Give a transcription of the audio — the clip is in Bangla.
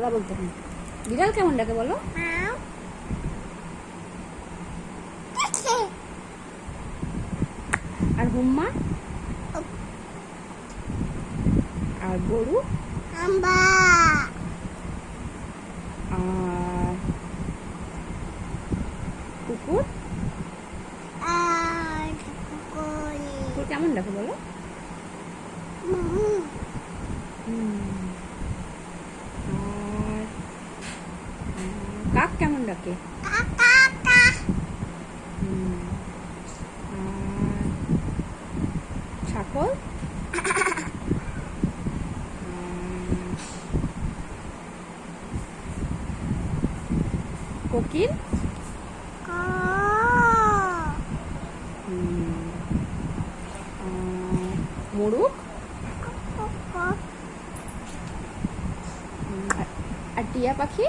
কথা বলতে হয়। বিড়াল কেমন ডাকে বলো? আর হুম্মা? আর গরু? আর কুকুর? কুকুর কেমন ডাকে বলো? আর কাক কেমন ডাকে? আর ছাগল? কোকিল? মোরগ? আর টিয়া পাখি?